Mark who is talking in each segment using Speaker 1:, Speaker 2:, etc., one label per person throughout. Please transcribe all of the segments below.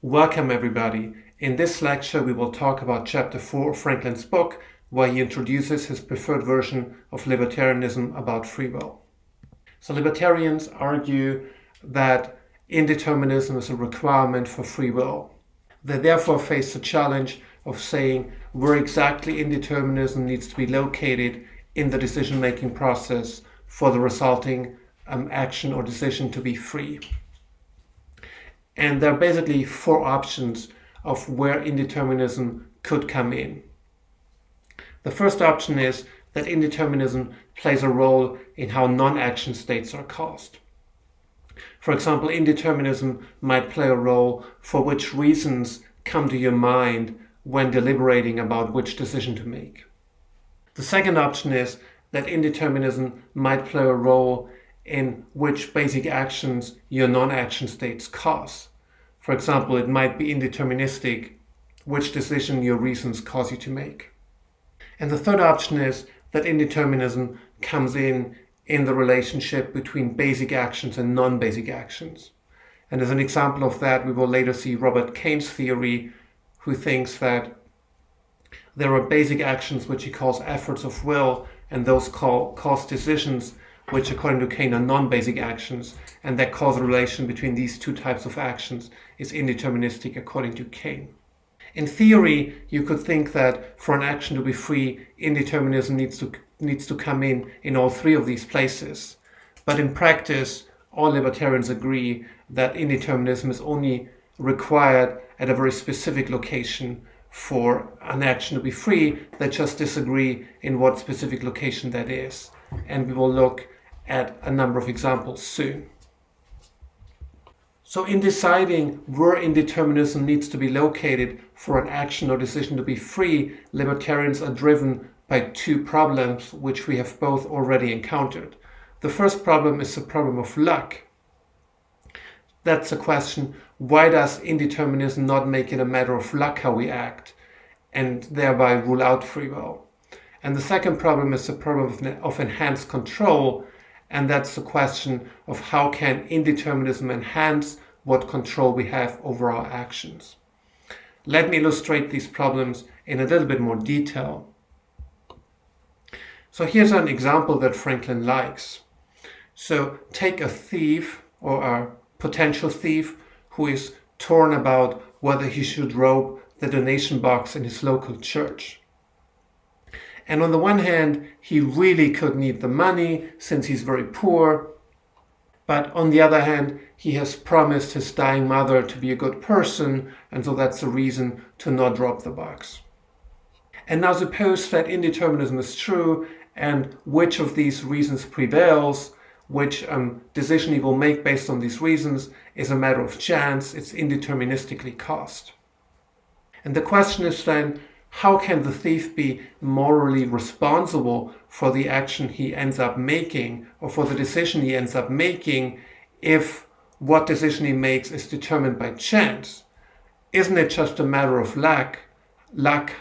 Speaker 1: Welcome everybody. In this lecture we will talk about chapter 4 of Franklin's book, where he introduces his preferred version of libertarianism about free will. So libertarians argue that indeterminism is a requirement for free will. They therefore face the challenge of saying where exactly indeterminism needs to be located in the decision-making process for the resulting action or decision to be free. And there are basically four options of where indeterminism could come in. The first option is that indeterminism plays a role in how non-action states are caused. For example, indeterminism might play a role for which reasons come to your mind when deliberating about which decision to make. The second option is that indeterminism might play a role in which basic actions your non-action states cause. For example, it might be indeterministic which decision your reasons cause you to make. And the third option is that indeterminism comes in the relationship between basic actions and non-basic actions. And as an example of that, we will later see Robert Kane's theory, who thinks that there are basic actions which he calls efforts of will, and those cause decisions which according to Kane are non-basic actions, and that causal relation between these two types of actions is indeterministic according to Kane. In theory, you could think that for an action to be free, indeterminism needs to come in all three of these places. But in practice, all libertarians agree that indeterminism is only required at a very specific location for an action to be free. They just disagree in what specific location that is. And we will look at a number of examples soon. So in deciding where indeterminism needs to be located for an action or decision to be free, libertarians are driven by two problems which we have both already encountered. The first problem is the problem of luck. That's the question, why does indeterminism not make it a matter of luck how we act, and thereby rule out free will? And the second problem is the problem of enhanced control, and that's the question of how can indeterminism enhance what control we have over our actions. Let me illustrate these problems in a little bit more detail. So here's an example that Franklin likes. So take a thief or a potential thief who is torn about whether he should rob the donation box in his local church. And on the one hand, he really could need the money since he's very poor. But on the other hand, he has promised his dying mother to be a good person, and so that's a reason to not drop the box. And now suppose that indeterminism is true, and which of these reasons prevails, which decision he will make based on these reasons is a matter of chance, it's indeterministically caused. And the question is then, how can the thief be morally responsible for the action he ends up making, or for the decision he ends up making, if what decision he makes is determined by chance? Isn't it just a matter of luck,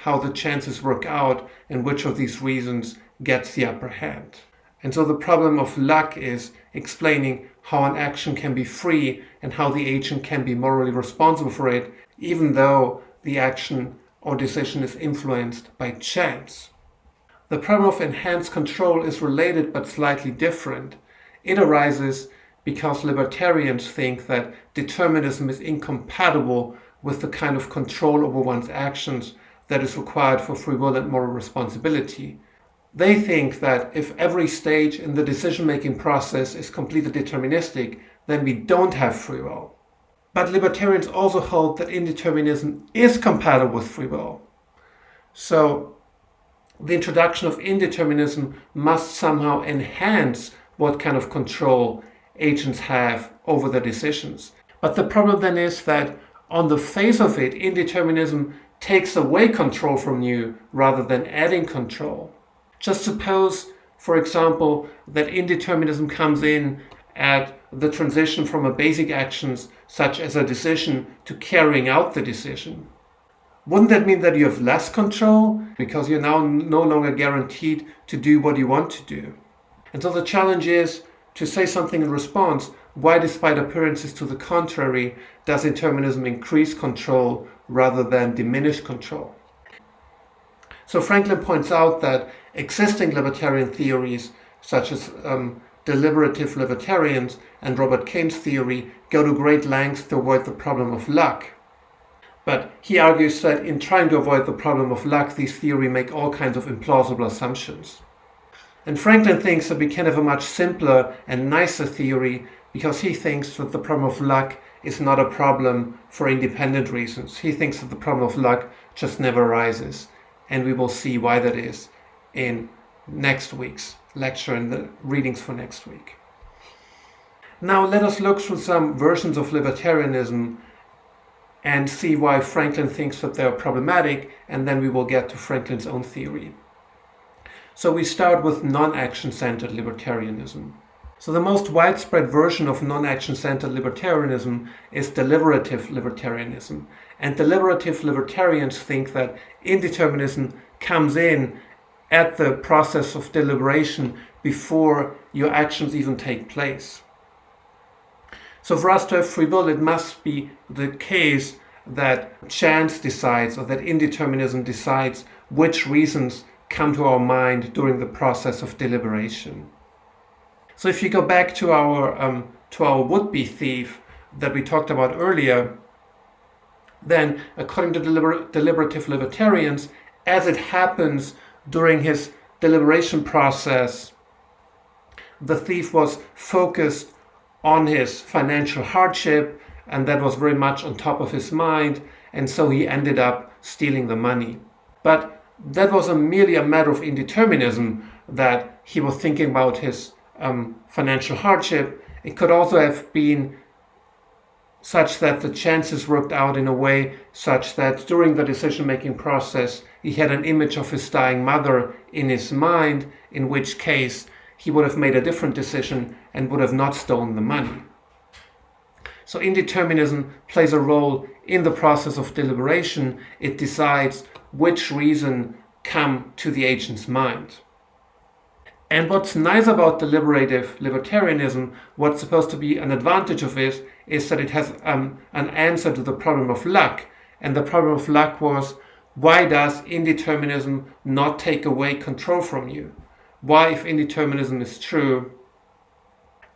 Speaker 1: how the chances work out and which of these reasons gets the upper hand? And so the problem of luck is explaining how an action can be free and how the agent can be morally responsible for it, even though the action or decision is influenced by chance. The problem of enhanced control is related but slightly different. It arises because libertarians think that determinism is incompatible with the kind of control over one's actions that is required for free will and moral responsibility. They think that if every stage in the decision-making process is completely deterministic, then we don't have free will. But libertarians also hold that indeterminism is compatible with free will. So the introduction of indeterminism must somehow enhance what kind of control agents have over their decisions. But the problem then is that on the face of it, indeterminism takes away control from you rather than adding control. Just suppose, for example, that indeterminism comes in at the transition from a basic actions such as a decision to carrying out the decision. Wouldn't that mean that you have less control because you're now no longer guaranteed to do what you want to do? And so the challenge is to say something in response, why despite appearances to the contrary, does determinism increase control rather than diminish control? So Franklin points out that existing libertarian theories, such as deliberative libertarians and Robert Kane's theory, go to great lengths to avoid the problem of luck. But he argues that in trying to avoid the problem of luck, these theories make all kinds of implausible assumptions. And Franklin thinks that we can have a much simpler and nicer theory because he thinks that the problem of luck is not a problem for independent reasons. He thinks that the problem of luck just never arises. And we will see why that is in next week's lecture and the readings for next week. Now let us look through some versions of libertarianism and see why Franklin thinks that they are problematic, and then we will get to Franklin's own theory. So we start with non-action-centered libertarianism. So the most widespread version of non-action-centered libertarianism is deliberative libertarianism. And deliberative libertarians think that indeterminism comes in at the process of deliberation before your actions even take place. So for us to have free will, it must be the case that chance decides, or that indeterminism decides which reasons come to our mind during the process of deliberation. So if you go back to our would-be thief that we talked about earlier, then according to deliberative libertarians, as it happens during his deliberation process, the thief was focused on his financial hardship, and that was very much on top of his mind, and so he ended up stealing the money. But that was merely a matter of indeterminism, that he was thinking about his financial hardship. It could also have been such that the chances worked out in a way such that during the decision-making process he had an image of his dying mother in his mind, in which case he would have made a different decision and would have not stolen the money. So indeterminism plays a role in the process of deliberation. It decides which reason come to the agent's mind. And what's nice about deliberative libertarianism, what's supposed to be an advantage of it, is that it has an answer to the problem of luck. And the problem of luck was, why does indeterminism not take away control from you? Why, if indeterminism is true,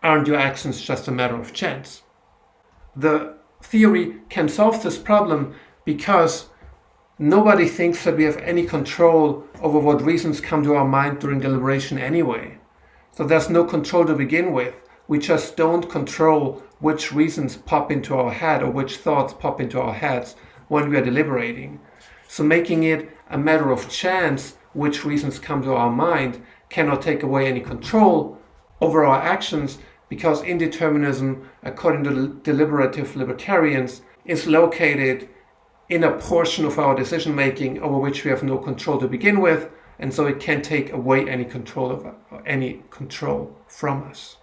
Speaker 1: aren't your actions just a matter of chance? The theory can solve this problem because nobody thinks that we have any control over what reasons come to our mind during deliberation anyway. So there's no control to begin with. We just don't control which reasons pop into our head or which thoughts pop into our heads when we are deliberating. So making it a matter of chance which reasons come to our mind cannot take away any control over our actions, because indeterminism, according to deliberative libertarians, is located in a portion of our decision making over which we have no control to begin with, and so it can't take away any control from us.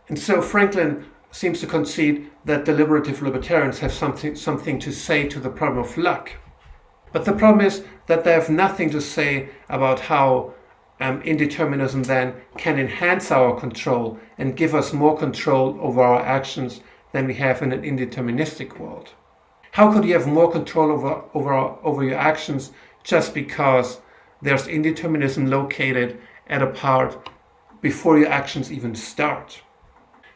Speaker 1: And so Franklin seems to concede that deliberative libertarians have something to say to the problem of luck. But the problem is that they have nothing to say about how indeterminism then can enhance our control and give us more control over our actions than we have in an indeterministic world. How could you have more control over your actions just because there's indeterminism located at a part before your actions even start?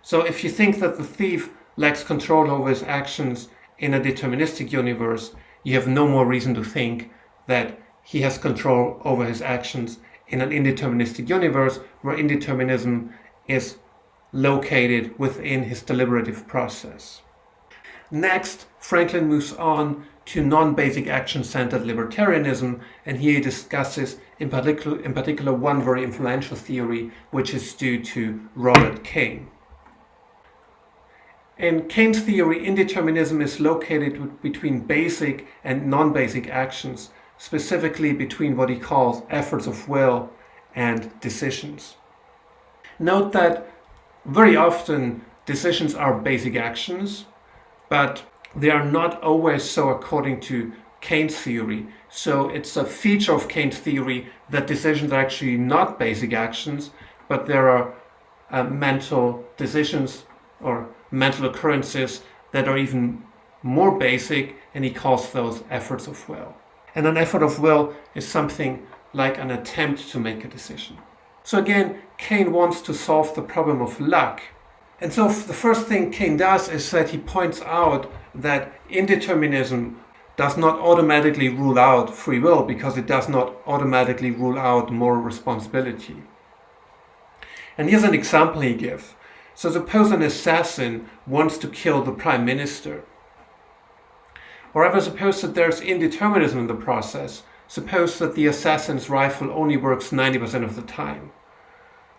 Speaker 1: So if you think that the thief lacks control over his actions in a deterministic universe, you have no more reason to think that he has control over his actions in an indeterministic universe where indeterminism is located within his deliberative process. Next, Franklin moves on to non-basic action-centered libertarianism, and here he discusses in particular one very influential theory, which is due to Robert Kane. In Kane's theory, indeterminism is located between basic and non-basic actions, specifically between what he calls efforts of will and decisions. Note that very often decisions are basic actions, but they are not always so according to Kane's theory. So it's a feature of Kane's theory that decisions are actually not basic actions, but there are mental decisions or mental occurrences that are even more basic, and he calls those efforts of will. And an effort of will is something like an attempt to make a decision. So again, Kane wants to solve the problem of luck. And so the first thing Kane does is that he points out that indeterminism does not automatically rule out free will, because it does not automatically rule out moral responsibility. And here's an example he gives. So suppose an assassin wants to kill the prime minister. Or rather, suppose that there's indeterminism in the process. Suppose that the assassin's rifle only works 90% of the time.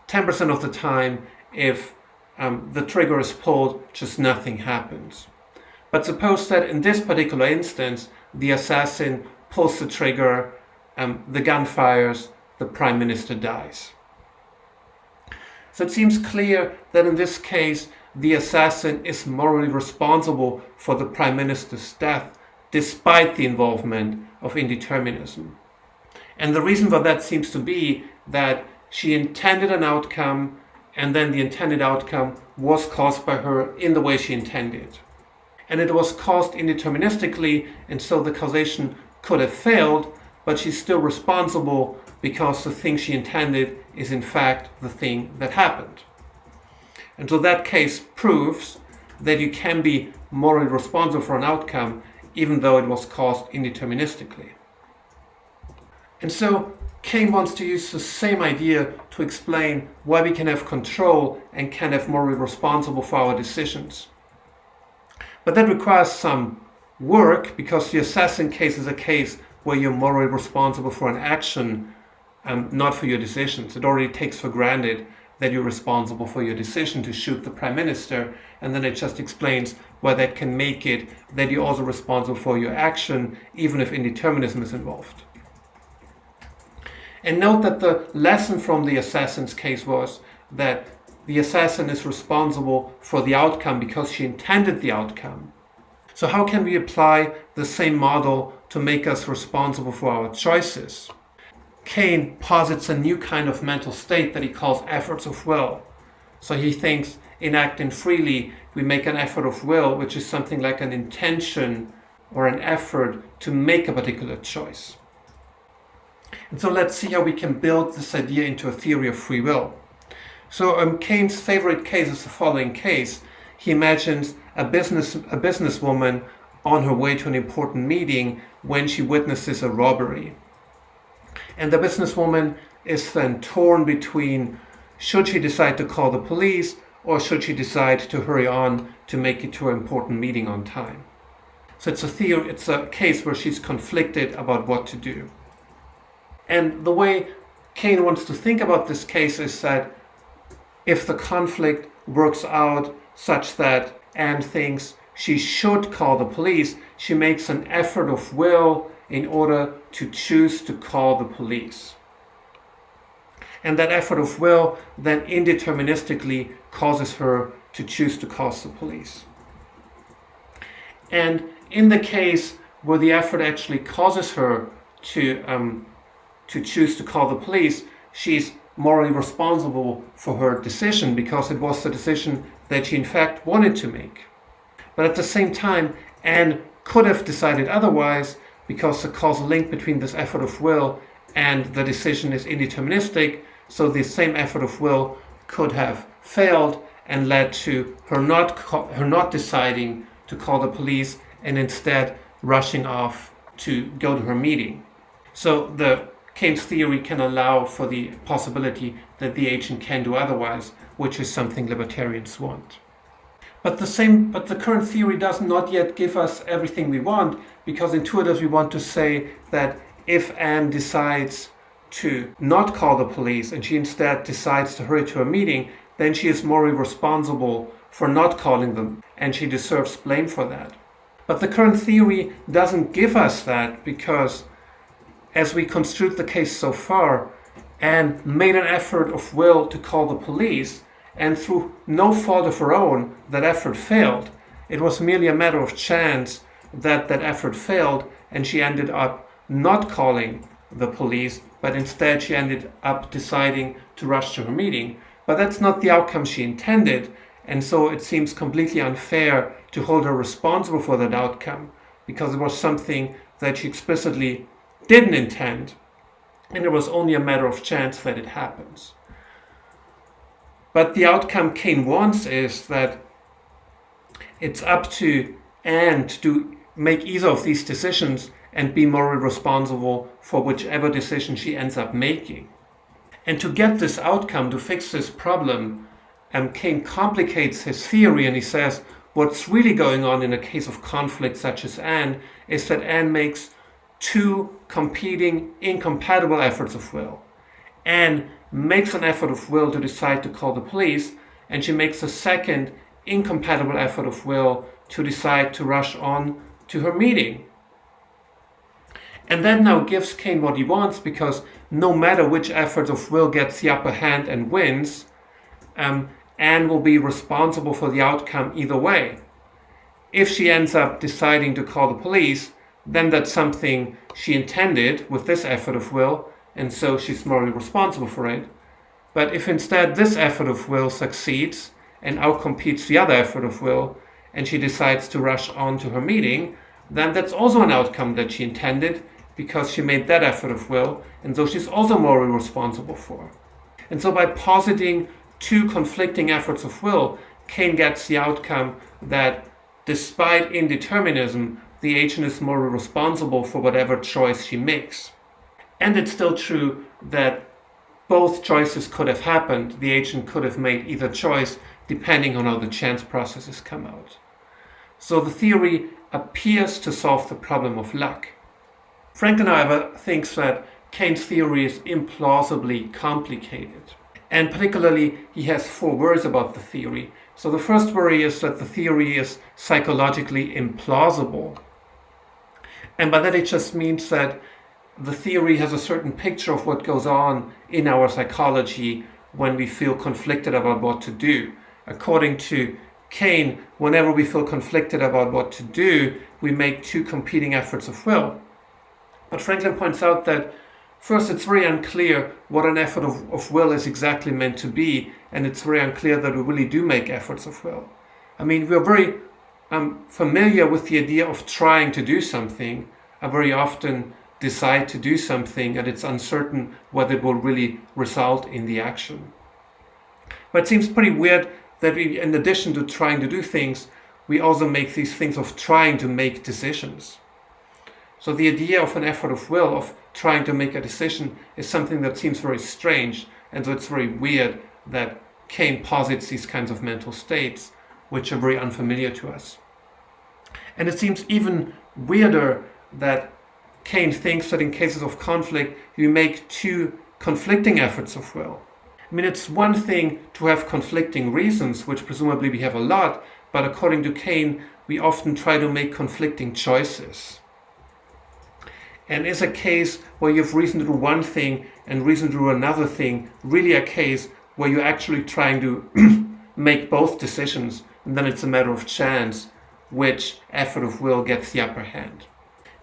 Speaker 1: 10% of the time, if the trigger is pulled, just nothing happens. But suppose that in this particular instance, the assassin pulls the trigger, the gun fires, the prime minister dies. So it seems clear that in this case, the assassin is morally responsible for the prime minister's death, despite the involvement of indeterminism. And the reason for that seems to be that she intended an outcome, and then the intended outcome was caused by her in the way she intended. And it was caused indeterministically, and so the causation could have failed, but she's still responsible because the thing she intended is in fact the thing that happened. And so that case proves that you can be morally responsible for an outcome even though it was caused indeterministically. And so Kane wants to use the same idea to explain why we can have control and can have morally responsible for our decisions. But that requires some work, because the assassin case is a case where you're morally responsible for an action, not for your decisions. It already takes for granted that you're responsible for your decision to shoot the prime minister, and then it just explains why that can make it that you're also responsible for your action, even if indeterminism is involved. And note that the lesson from the assassin's case was that the assassin is responsible for the outcome because she intended the outcome. So how can we apply the same model to make us responsible for our choices? Kane posits a new kind of mental state that he calls efforts of will. So he thinks in acting freely, we make an effort of will, which is something like an intention or an effort to make a particular choice. And so let's see how we can build this idea into a theory of free will. So Kane's favorite case is the following case. He imagines a businesswoman on her way to an important meeting when she witnesses a robbery. And the businesswoman is then torn between, should she decide to call the police or should she decide to hurry on to make it to an important meeting on time? So it's a case where she's conflicted about what to do. And the way Kane wants to think about this case is that if the conflict works out such that Anne thinks she should call the police, she makes an effort of will in order to choose to call the police. And that effort of will then indeterministically causes her to choose to call the police. And in the case where the effort actually causes her to choose to call the police, she's morally responsible for her decision because it was the decision that she in fact wanted to make. But at the same time, Anne could have decided otherwise because the causal link between this effort of will and the decision is indeterministic, so the same effort of will could have failed and led to her not deciding to call the police and instead rushing off to go to her meeting. So the Kane's theory can allow for the possibility that the agent can do otherwise, which is something libertarians want. But the current theory does not yet give us everything we want, because intuitively we want to say that if Anne decides to not call the police and she instead decides to hurry to a meeting, then she is morally responsible for not calling them and she deserves blame for that. But the current theory doesn't give us that, because as we construed the case so far, Anne made an effort of will to call the police, and through no fault of her own, that effort failed. It was merely a matter of chance that effort failed, and she ended up not calling the police, but instead she ended up deciding to rush to her meeting. But that's not the outcome she intended, And so it seems completely unfair to hold her responsible for that outcome, because it was something that she explicitly didn't intend, and it was only a matter of chance that it happens. But the outcome Cain wants is that it's up to Anne to make either of these decisions and be morally responsible for whichever decision she ends up making. And to get this outcome, to fix this problem, Cain complicates his theory, and he says what's really going on in a case of conflict such as Anne is that Anne makes two competing, incompatible efforts of will. Anne makes an effort of will to decide to call the police, and she makes a second incompatible effort of will to decide to rush on to her meeting. And that now gives Cain what he wants, because no matter which effort of will gets the upper hand and wins, Anne will be responsible for the outcome either way. If she ends up deciding to call the police, then that's something she intended with this effort of will, and so she's morally responsible for it. But if instead this effort of will succeeds and outcompetes the other effort of will, and she decides to rush on to her meeting, then that's also an outcome that she intended, because she made that effort of will, and so she's also morally responsible for. And so by positing two conflicting efforts of will, Cain gets the outcome that despite indeterminism, the agent is morally responsible for whatever choice she makes. And it's still true that both choices could have happened. The agent could have made either choice depending on how the chance processes come out. So the theory appears to solve the problem of luck. Franklin, however, thinks that Cain's theory is implausibly complicated. And particularly, he has 4 worries about the theory. So the first worry is that the theory is psychologically implausible. And by that it just means that the theory has a certain picture of what goes on in our psychology when we feel conflicted about what to do. According to Cain, whenever we feel conflicted about what to do, we make 2 competing efforts of will. But Franklin points out that first, it's very unclear what an effort of will is exactly meant to be, and it's very unclear that we really do make efforts of will. I mean, we're very familiar with the idea of trying to do something. I very often decide to do something, and it's uncertain whether it will really result in the action. But it seems pretty weird that we, in addition to trying to do things, we also make these things of trying to make decisions. So the idea of an effort of will, of trying to make a decision, is something that seems very strange, and so it's very weird that Cain posits these kinds of mental states, which are very unfamiliar to us. And it seems even weirder that Cain thinks that in cases of conflict, you make 2 conflicting efforts of will. I mean, it's one thing to have conflicting reasons, which presumably we have a lot, but according to Cain, we often try to make conflicting choices. And is a case where you have reason to do one thing and reason to do another thing really a case where you're actually trying to make both decisions, and then it's a matter of chance which effort of will gets the upper hand?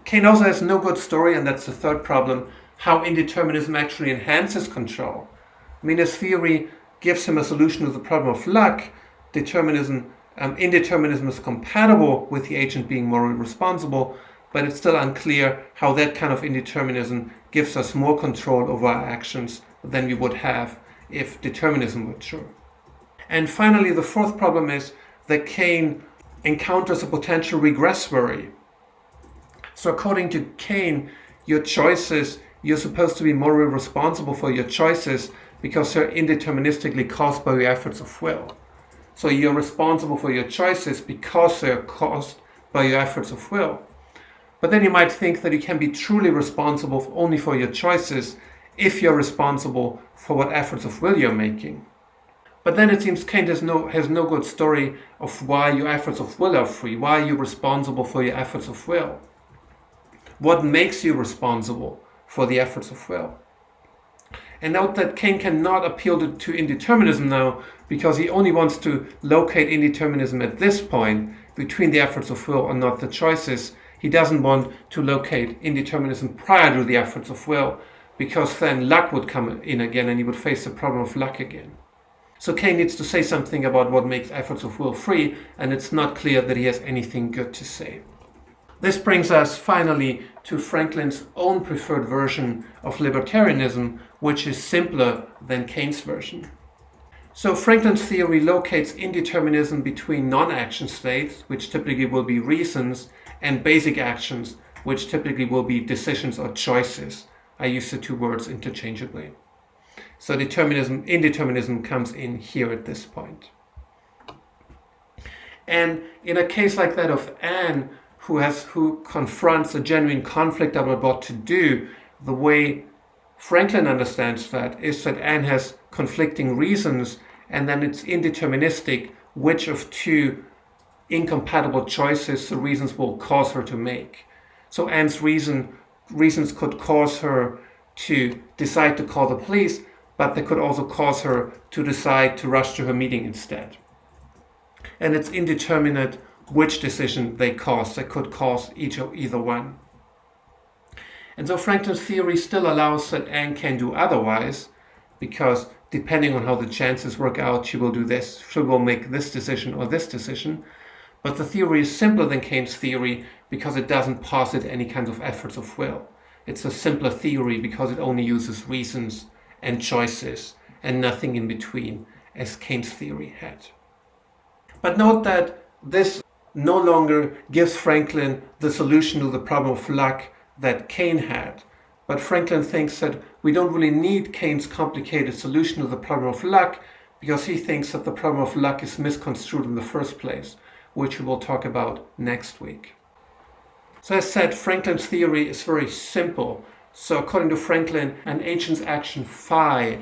Speaker 1: Cain also has no good story, and that's the third problem, how indeterminism actually enhances control. I mean, his theory gives him a solution to the problem of luck. Indeterminism is compatible with the agent being morally responsible, but it's still unclear how that kind of indeterminism gives us more control over our actions than we would have if determinism were true. And finally, the fourth problem is that Cain encounters a potential regress worry. So according to Cain, you're supposed to be morally responsible for your choices because they're indeterministically caused by your efforts of will. So you're responsible for your choices because they're caused by your efforts of will. But then you might think that you can be truly responsible only for your choices if you're responsible for what efforts of will you're making. But then it seems Cain has no good story of why your efforts of will are free. Why are you responsible for your efforts of will? What makes you responsible for the efforts of will? And note that Cain cannot appeal to indeterminism now, because he only wants to locate indeterminism at this point between the efforts of will and not the choices. He doesn't want to locate indeterminism prior to the efforts of will, because then luck would come in again and he would face the problem of luck again. So Kane needs to say something about what makes efforts of will free, and it's not clear that he has anything good to say. This brings us finally to Franklin's own preferred version of libertarianism, which is simpler than Keynes' version. So Franklin's theory locates indeterminism between non-action states, which typically will be reasons, and basic actions, which typically will be decisions or choices. I use the two words interchangeably. So indeterminism comes in here at this point. And in a case like that of Anne, who confronts a genuine conflict about what to do, the way Franklin understands that is that Anne has conflicting reasons, and then it's indeterministic which of two incompatible choices the reasons will cause her to make. So Anne's reasons could cause her to decide to call the police, but they could also cause her to decide to rush to her meeting instead. And it's indeterminate which decision they cause. They could cause either one. And so Franklin's theory still allows that Anne can do otherwise, because depending on how the chances work out, she will do this, she will make this decision or this decision. But the theory is simpler than Keynes' theory because it doesn't posit any kinds of efforts of will. It's a simpler theory because it only uses reasons and choices and nothing in between, as Keynes' theory had. But note that this no longer gives Franklin the solution to the problem of luck that Keynes had. But Franklin thinks that we don't really need Keynes' complicated solution to the problem of luck, because he thinks that the problem of luck is misconstrued in the first place, which we will talk about next week. So as said, Franklin's theory is very simple. So according to Franklin, an agent's action phi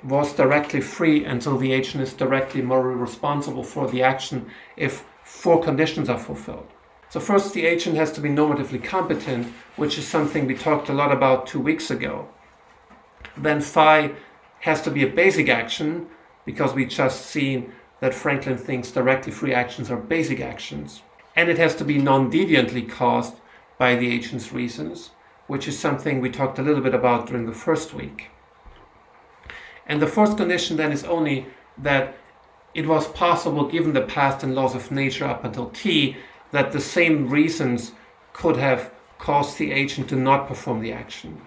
Speaker 1: was directly free until the agent is directly morally responsible for the action if 4 conditions are fulfilled. So first, the agent has to be normatively competent, which is something we talked a lot about 2 weeks ago. Then phi has to be a basic action, because we just seen that Franklin thinks directly free actions are basic actions. And it has to be non-deviantly caused by the agent's reasons, which is something we talked a little bit about during the first week. And the fourth condition then is only that it was possible, given the past and laws of nature up until t, that the same reasons could have caused the agent to not perform the action.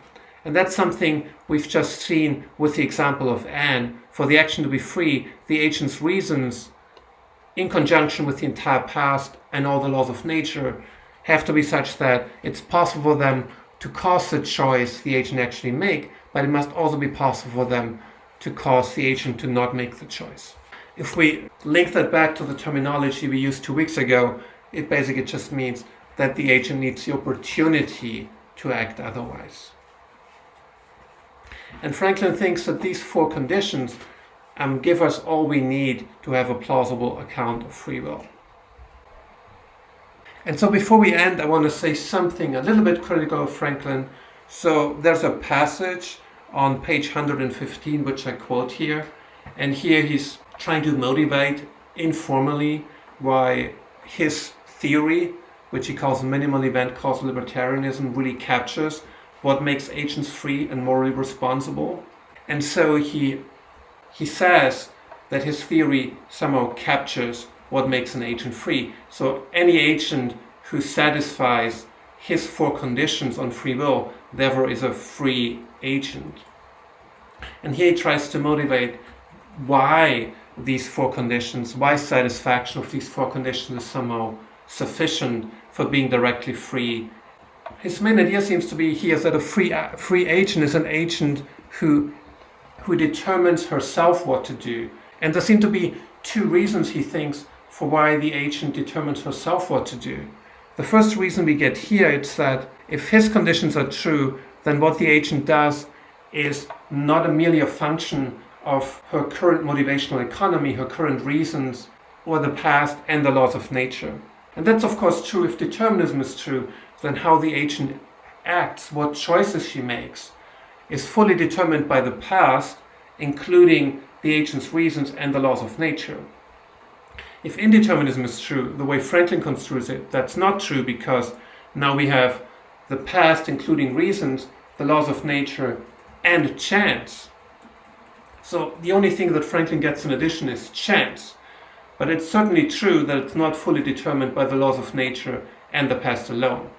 Speaker 1: And that's something we've just seen with the example of Anne. For the action to be free, the agent's reasons, in conjunction with the entire past and all the laws of nature, have to be such that it's possible for them to cause the choice the agent actually make, but it must also be possible for them to cause the agent to not make the choice. If we link that back to the terminology we used 2 weeks ago, it basically just means that the agent needs the opportunity to act otherwise. And Franklin thinks that these 4 conditions give us all we need to have a plausible account of free will. And so before we end, I want to say something a little bit critical of Franklin. So there's a passage on page 115, which I quote here. And here he's trying to motivate informally why his theory, which he calls minimal event causal libertarianism, really captures what makes agents free and morally responsible. And so he says that his theory somehow captures what makes an agent free. So any agent who satisfies his 4 conditions on free will, therefore is a free agent. And here he tries to motivate why these 4 conditions, why satisfaction of these 4 conditions is somehow sufficient for being directly free. His main idea seems to be here that a free agent is an agent who determines herself what to do. And there seem to be 2 reasons, he thinks, for why the agent determines herself what to do. The first reason we get here is that if his conditions are true, then what the agent does is not merely a function of her current motivational economy, her current reasons, or the past and the laws of nature. And that's of course true if determinism is true, then how the agent acts, what choices she makes, is fully determined by the past, including the agent's reasons and the laws of nature. If indeterminism is true, the way Franklin construes it, that's not true, because now we have the past, including reasons, the laws of nature, and chance. So the only thing that Franklin gets in addition is chance. But it's certainly true that it's not fully determined by the laws of nature and the past alone.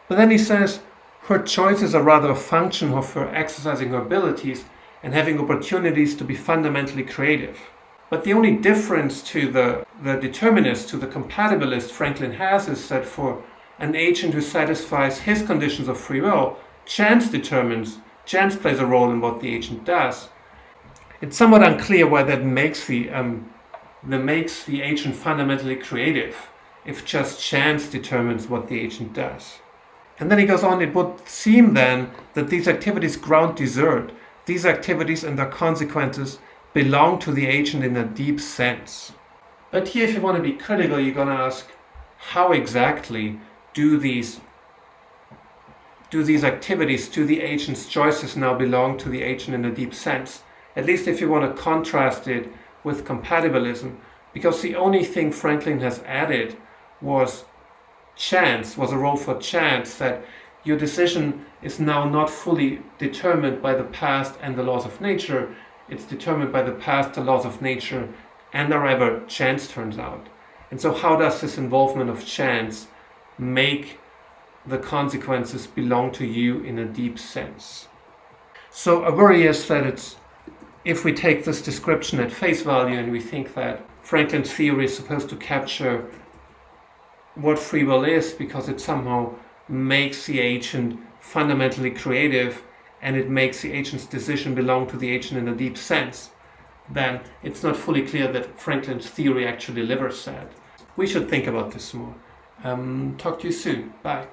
Speaker 1: But then he says her choices are rather a function of her exercising her abilities and having opportunities to be fundamentally creative. But the only difference to the determinist, to the compatibilist Franklin has, is that for an agent who satisfies his conditions of free will, chance plays a role in what the agent does. It's somewhat unclear why that makes the agent fundamentally creative, if just chance determines what the agent does. And then he goes on, it would seem then that these activities ground desert. These activities and their consequences belong to the agent in a deep sense. But here, if you want to be critical, you're going to ask, how exactly do these activities, do the agent's choices now belong to the agent in a deep sense? At least if you want to contrast it with compatibilism, because the only thing Franklin has added was chance, was a role for chance, that your decision is now not fully determined by the past and the laws of nature. It's determined by the past, the laws of nature, and however chance turns out. And so how does this involvement of chance make the consequences belong to you in a deep sense? So a worry is that if we take this description at face value and we think that Franklin's theory is supposed to capture what free will is because it somehow makes the agent fundamentally creative and it makes the agent's decision belong to the agent in a deep sense, then it's not fully clear that Franklin's theory actually delivers that. We should think about this more. Talk to you soon. Bye.